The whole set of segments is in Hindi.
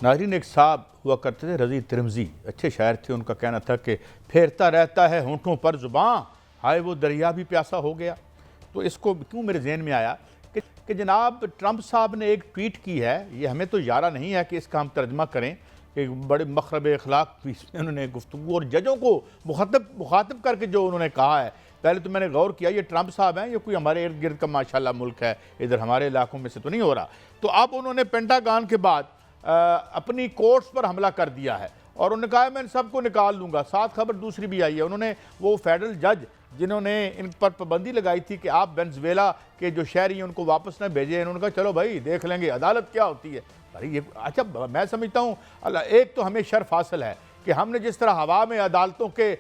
नाज़रीन, एक साहब हुआ करते थे रज़ी तिरमिज़ी, अच्छे शायर थे। उनका कहना था कि फेरता रहता है होंठों पर ज़ुबान, हाय वो दरिया भी प्यासा हो गया। तो इसको क्यों मेरे जहन में आया कि जनाब ट्रंप साहब ने एक ट्वीट की है, ये हमें तो यारा नहीं है कि इसका हम तर्जमा करें, कि बड़े मखरब अखलाक पीस में उन्होंने गुफ्तगू और जजों को मुखातब करके जो उन्होंने कहा है। पहले तो मैंने गौर किया ये ट्रंप साहब हैं, ये कोई हमारे इर्द गिर्द का माशाल्लाह मुल्क है, इधर हमारे इलाकों में से तो नहीं हो रहा। तो अब उन्होंने पेंटागन के बाद अपनी कोर्ट्स पर हमला कर दिया है और उन्होंने कहा मैं इन सबको निकाल लूँगा। साथ खबर दूसरी भी आई है, उन्होंने वो फेडरल जज जिन्होंने इन पर पाबंदी लगाई थी कि आप वेनेजुएला के जो शहरी हैं उनको वापस न भेजें, उन्होंने कहा चलो भाई देख लेंगे अदालत क्या होती है। भाई ये अच्छा, मैं समझता हूँ अल्लाह एक तो हमें शर्फ हासिल है कि हमने जिस तरह हवा में अदालतों के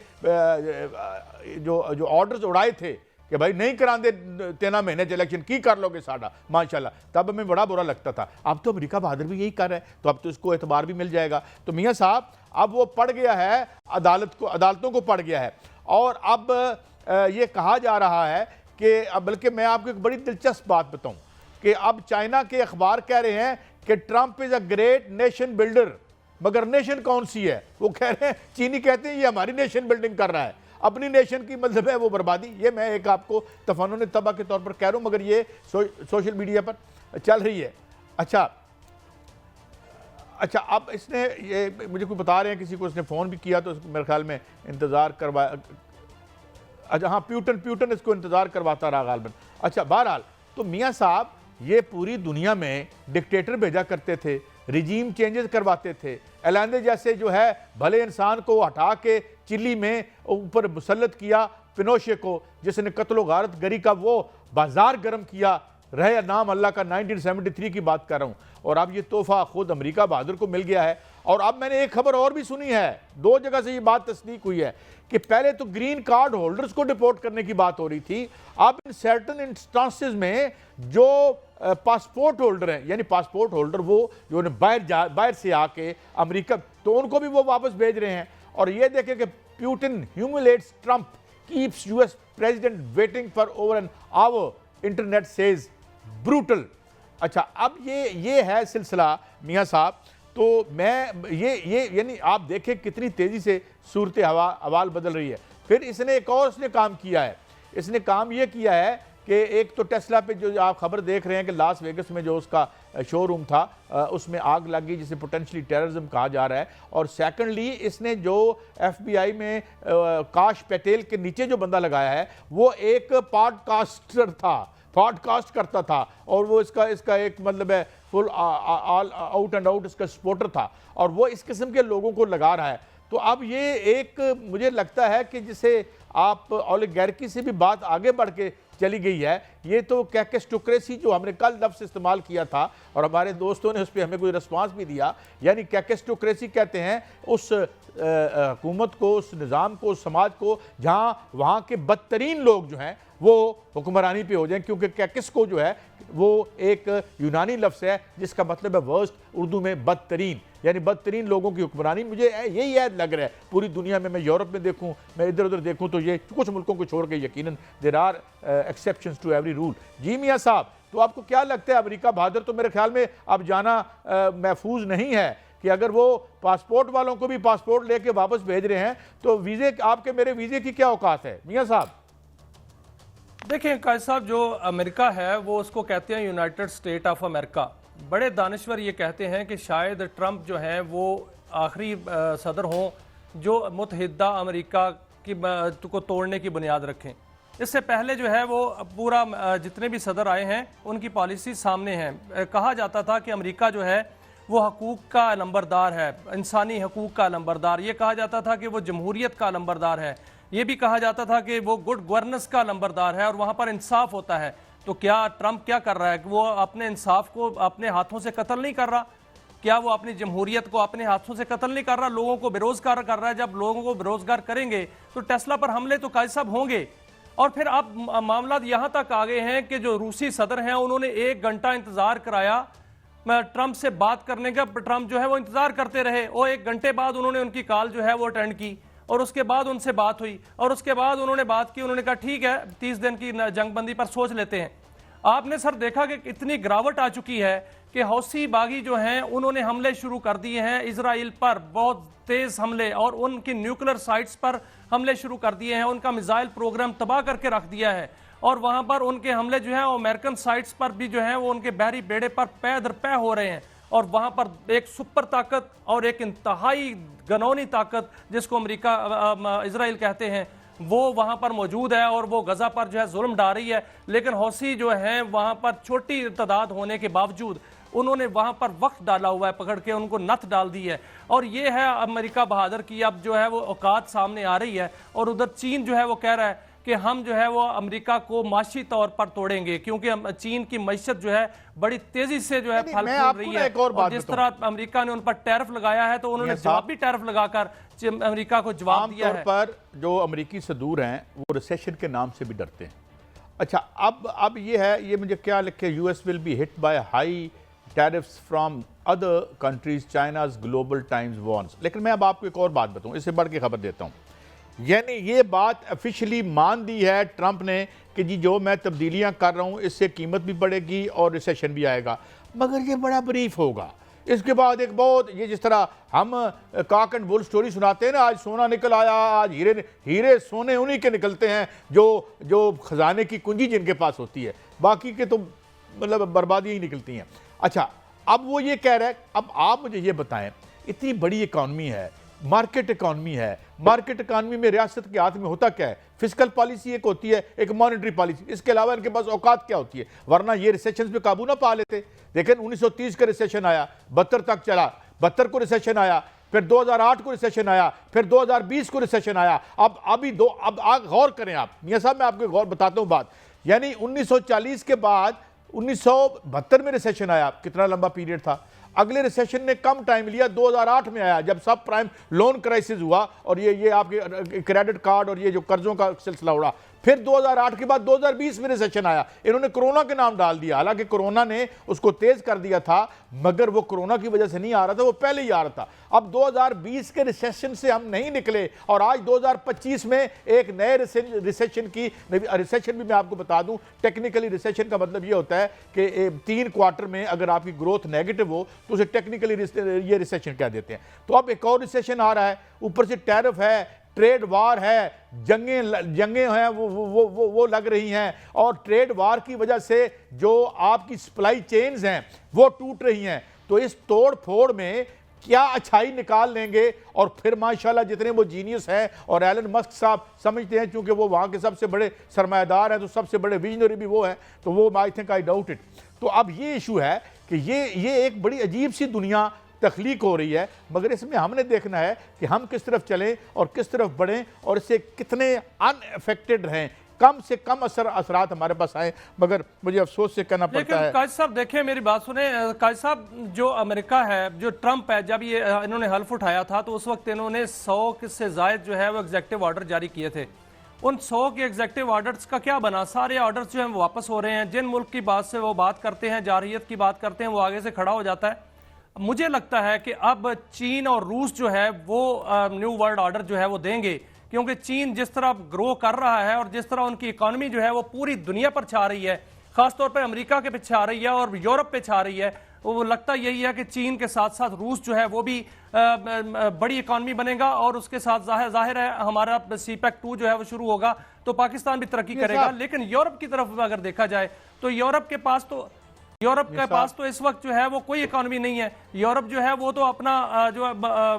जो ऑर्डर्स उड़ाए थे कि भाई नहीं करांदे 3 महीने इलेक्शन की कर लोगे साडा माशाल्लाह, तब हमें बड़ा बुरा लगता था। अब तो अमेरिका बहादुर भी यही कर रहा है, तो अब तो इसको एतबार भी मिल जाएगा। तो मियाँ साहब अब वो पड़ गया है अदालतों को पड़ गया है और अब ये कहा जा रहा है कि अब, बल्कि मैं आपको एक बड़ी दिलचस्प बात बताऊं कि अब चाइना के अखबार कह रहे हैं कि Trump is a great nation builder. मगर नेशन कौन सी है? वो कह रहे हैं, चीनी कहते हैं ये हमारी नेशन बिल्डिंग कर रहा है, अपनी नेशन की मतलब है वो बर्बादी। ये मैं एक आपको तफन्नुन तबाह के तौर पर कह रहा हूँ, मगर ये सोशल मीडिया पर चल रही है। अच्छा, अब इसने ये मुझे कोई बता रहे हैं किसी को इसने फ़ोन भी किया, तो मेरे ख्याल में इंतज़ार करवाया। अच्छा हाँ, प्यूटन इसको इंतज़ार करवाता रहा गालबन। अच्छा, बहरहाल तो मियाँ साहब ये पूरी दुनिया में डिक्टेटर भेजा करते थे, रिजीम चेंजेस करवाते थे। एलांदे जैसे जो है भले इंसान को हटा के चिली में ऊपर मुसल्लत किया पिनोशे को, जिसने कत्लो गारत गरी का वो बाजार गर्म किया, रहे नाम अल्लाह का। 1973 की बात कर रहा हूँ। और अब ये तोहफा खुद अमेरिका बहादुर को मिल गया है। और अब मैंने एक खबर और भी सुनी है, 2 जगह से ये बात तस्दीक हुई है कि पहले तो ग्रीन कार्ड होल्डर्स को डिपोर्ट करने की बात हो रही थी, अब इन सर्टेन इंस्टांसेस में जो पासपोर्ट होल्डर हैं, यानी पासपोर्ट होल्डर वो जो बाहर से आके अमेरिका, तो उनको भी वो वापस भेज रहे हैं। और ये देखें कि Putin humiliates Trump, keeps US president waiting for over an hour, internet says brutal. अच्छा, अब ये है सिलसिला मियाँ साहब। तो मैं ये यानी आप देखें कितनी तेज़ी से सूरत हवाल बदल रही है। फिर इसने एक और काम किया है, इसने काम ये किया है कि एक तो टेस्ला पे जो आप खबर देख रहे हैं कि लास वेगस में जो उसका शोरूम था उसमें आग लगी, जिसे पोटेंशली टेररिज्म कहा जा रहा है। और सेकंडली इसने जो FBI में काश पटेल के नीचे जो बंदा लगाया है वो एक पॉडकास्टर था, पॉडकास्ट करता था, और वो इसका एक मतलब है full all out and out इसका सपोर्टर था, और वो इस किस्म के लोगों को लगा रहा है। तो अब ये एक मुझे लगता है कि जिसे आप ओलिगार्की से भी बात आगे बढ़ के चली गई है। ये तो कैकेस्टोक्रेसी जो हमने कल लफ्ज़ इस्तेमाल किया था और हमारे दोस्तों ने उस पर हमें कोई रिस्पांस भी दिया, यानी कैकेस्टोक्रेसी कहते हैं उस हुकूमत को, उस निज़ाम को, उस समाज को जहाँ वहाँ के बदतरीन लोग जो हैं वो हुक्मरानी पे हो जाएं। क्योंकि कैकिस्को जो है वो एक यूनानी लफ्ज़ है जिसका मतलब है वर्स्ट, उर्दू में बदतरीन, यानी बदतरीन लोगों की हुक्मरानी। मुझे यही याद लग रहा है पूरी दुनिया में, मैं यूरोप में देखूं, मैं इधर उधर देखूं, तो ये कुछ मुल्कों को छोड़ के यकीनन there are exceptions to every rule. जी मियाँ साहब, तो आपको क्या लगता है अमेरिका बहादुर तो मेरे ख्याल में अब जाना महफूज नहीं है कि अगर वो पासपोर्ट वालों को भी पासपोर्ट लेके वापस भेज रहे हैं तो वीज़े, आपके मेरे वीज़े की क्या औकात है मियाँ साहब? देखिए कायद साहब, जो अमेरिका है वो उसको कहते हैं यूनाइटेड स्टेट ऑफ अमेरिका। बड़े दानिश्वर ये कहते हैं कि शायद ट्रंप जो हैं वो आखिरी सदर हों जो मुत्तहिदा अमेरिका की को तोड़ने की बुनियाद रखें। इससे पहले जो है वो पूरा जितने भी सदर आए हैं उनकी पॉलिसी सामने है। कहा जाता था कि अमेरिका जो है वो हकूक़ का नंबरदार है, इंसानी हकूक़ का नंबरदार। ये कहा जाता था कि वो जमहूरियत का नंबरदार है। ये भी कहा जाता था कि वो गुड गवर्नेंस का नंबरदार है और वहाँ पर इंसाफ होता है। तो क्या ट्रंप क्या कर रहा है कि वो अपने इंसाफ को अपने हाथों से कत्ल नहीं कर रहा? क्या वो अपनी जमहूरियत को अपने हाथों से कत्ल नहीं कर रहा? लोगों को बेरोजगार कर रहा है। जब लोगों को बेरोजगार करेंगे तो टेस्ला पर हमले तो कायद साहब होंगे। और फिर अब मामला यहाँ तक आ गए हैं कि जो रूसी सदर हैं उन्होंने 1 घंटा इंतजार कराया ट्रंप से बात करने का। ट्रंप जो है वो इंतजार करते रहे और 1 घंटे बाद उन्होंने उनकी कॉल जो है वो अटेंड की और उसके बाद उनसे बात हुई और उसके बाद उन्होंने बात की। उन्होंने कहा ठीक है 30 दिन की जंगबंदी पर सोच लेते हैं। आपने सर देखा कि इतनी गिरावट आ चुकी है कि हौसी बागी जो हैं उन्होंने हमले शुरू कर दिए हैं इजराइल पर, बहुत तेज हमले, और उनकी न्यूक्लियर साइट्स पर हमले शुरू कर दिए हैं, उनका मिसाइल प्रोग्राम तबाह करके रख दिया है। और वहां पर उनके हमले जो है अमेरिकन साइट्स पर भी जो है वो उनके बहरी बेड़े पर पै दर पै हो रहे हैं। और वहां पर एक सुपर ताकत और एक इंतहाई गनौनी ताकत जिसको अमेरिका इजराइल कहते हैं वो वहां पर मौजूद है और वो गजा पर जो है जुल्म डाल रही है। लेकिन हौसी जो है वहां पर छोटी तादाद होने के बावजूद उन्होंने वहां पर वक्त डाला हुआ है, पकड़ के उनको नथ डाल दी है। और ये है अमेरिका बहादुर की अब जो है वो औकात सामने आ रही है। और उधर चीन जो है वो कह रहा है कि हम जो है वो अमेरिका को माशी तौर पर तोड़ेंगे, क्योंकि चीन की मैशत जो है बड़ी तेजी से जो है फल फूल रही है। और जिस तरह अमेरिका ने उन पर टैरिफ लगाया है तो उन्होंने जवाबी टैरिफ लगाकर अमेरिका को जवाब दिया है। पर जो अमेरिकी सदूर हैं वो रिसेशन के नाम से भी डरते हैं। अच्छा, अब ये है, ये मुझे क्या लिखे, US will be hit by high tariffs from other countries, China's global times warns. लेकिन मैं अब आपको एक और बात बताऊं, इससे बढ़ के खबर देता हूं। यानी ये बात ऑफिशियली मान दी है ट्रंप ने कि जी जो मैं तब्दीलियां कर रहा हूं इससे कीमत भी बढ़ेगी और रिसेशन भी आएगा, मगर ये बड़ा ब्रीफ होगा। इसके बाद एक बहुत, ये जिस तरह हम कॉक एंड बुल स्टोरी सुनाते हैं ना, आज सोना निकल आया, आज हीरे सोने उन्हीं के निकलते हैं जो खजाने की कुंजी जिनके पास होती है, बाकी के तो मतलब बर्बादी ही निकलती हैं। अच्छा, अब वो ये कह रहा है, अब आप मुझे ये बताएं, इतनी बड़ी इकॉनमी है, मार्केट इकॉनमी है, मार्केट इकॉनमी में रियासत के हाथ में होता क्या है? फिस्कल पॉलिसी एक होती है, एक मॉनेटरी पॉलिसी, इसके अलावा इनके पास औकात क्या होती है? वरना ये रिसेशन पे काबू ना पा लेते। लेकिन 1930 का रिसेशन आया, 72 तक चला, 72 को रिसेशन आया, फिर 2008 को रिसेशन आया, फिर 2020 को रिसेशन आया। अब गौर करें आप मियां साहब, मैं आपको गौर बताता हूं बात। यानी 1940 के बाद 1972 में रिसेशन आया, कितना लंबा पीरियड था। अगले रिसेशन ने कम टाइम लिया, 2008 में आया जब सब प्राइम लोन क्राइसिस हुआ और ये आपके क्रेडिट कार्ड और ये जो कर्जों का सिलसिला उड़ा। फिर 2008 के बाद 2020 में रिसेशन आया, इन्होंने कोरोना के नाम डाल दिया, हालांकि कोरोना ने उसको तेज कर दिया था, मगर वो कोरोना की वजह से नहीं आ रहा था, वो पहले ही आ रहा था। अब 2020 के रिसेशन से हम नहीं निकले और आज 2025 में एक नए रिसेशन भी मैं आपको बता दूं, टेक्निकली रिसेशन का मतलब ये होता है कि 3 क्वार्टर में अगर आपकी ग्रोथ नेगेटिव हो तो उसे टेक्निकली ये रिसेशन कह देते हैं। तो अब एक और रिसेशन आ रहा है, ऊपर से टैरिफ है, ट्रेड वार है, जंगें हैं वो लग रही हैं, और ट्रेड वार की वजह से जो आपकी सप्लाई चेन्स हैं वो टूट रही हैं। तो इस तोड़ फोड़ में क्या अच्छाई निकाल लेंगे? और फिर माशाल्लाह जितने वो जीनियस हैं, और एलन मस्क साहब समझते हैं चूंकि वो वहाँ के सबसे बड़े सरमायादार हैं तो सबसे बड़े विजनरी भी वो हैं, तो वो I think I doubt it. तो अब ये इशू है कि ये एक बड़ी अजीब सी दुनिया तख्लीक हो रही है, मगर इसमें हमने देखना है कि हम किस तरफ चलें और किस तरफ बढ़ें और इससे कितने अनअफेक्टेड रहें, कम से कम असरात हमारे पास आए। मगर मुझे अफसोस से कहना पड़ता है। काजी साहब देखिए मेरी बात सुने, काजी साहब जो अमेरिका है, जो ट्रंप है, जब ये इन्होंने हल्फ उठाया था तो उस वक्त इन्होंने 100 से जायद जो है वो एग्जेक्टिव ऑर्डर जारी किए थे। उन 100 के एग्जेक्टिव ऑर्डर्स का क्या बना? सारे ऑर्डर्स जो हैं वो वापस हो रहे हैं। जिन मुल्क की बात से वो बात करते हैं, जारहियत की बात करते हैं, वो आगे से खड़ा हो जाता है। मुझे लगता है कि अब चीन और रूस जो है वो न्यू वर्ल्ड ऑर्डर जो है वो देंगे, क्योंकि चीन जिस तरह ग्रो कर रहा है और जिस तरह उनकी इकोनॉमी जो है वो पूरी दुनिया पर छा रही है, खासतौर पर अमेरिका के पीछे आ रही है और यूरोप पे छा रही है, वो लगता यही है कि चीन के साथ साथ रूस जो है वो भी बड़ी इकोनॉमी बनेगा। और उसके साथ जाहिर है हमारा CPEC 2 जो है वो शुरू होगा तो पाकिस्तान भी तरक्की करेगा। लेकिन यूरोप की तरफ अगर देखा जाए तो यूरोप के पास तो इस वक्त जो है वो कोई इकोनॉमी नहीं है। यूरोप जो है वो तो अपना जो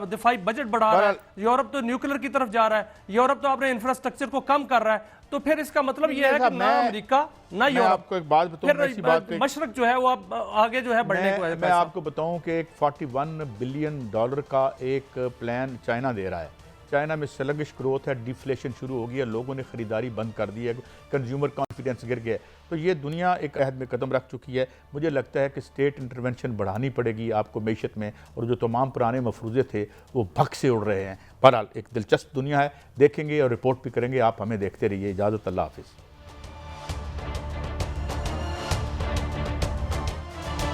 दिफाई बजट बढ़ा रहा है, यूरोप तो न्यूक्लियर की तरफ जा रहा है, यूरोप तो अपने इंफ्रास्ट्रक्चर को कम कर रहा है। तो फिर इसका मतलब ये है कि ना अमेरिका ना यूरोप, आपको एक बात बताऊं, मशरक जो है वो अब आगे जो है बढ़ने को है। मैं आपको बताऊं कि एक $41 बिलियन का एक प्लान चाइना दे रहा है। चाइना में स्लगिश ग्रोथ है, डिफ्लेशन शुरू हो गई है, लोगों ने खरीदारी बंद कर दी है, कंज्यूमर कॉन्फिडेंस गिर गया है। तो ये दुनिया एक अहद में कदम रख चुकी है। मुझे लगता है कि स्टेट इंटरवेंशन बढ़ानी पड़ेगी आपको मैशत में, और जो तमाम पुराने मफरूज़े थे वो भग से उड़ रहे हैं। बहरहाल एक दिलचस्प दुनिया है, देखेंगे और रिपोर्ट भी करेंगे। आप हमें देखते रहिए। इजाज़त, अल्लाह हाफिज़।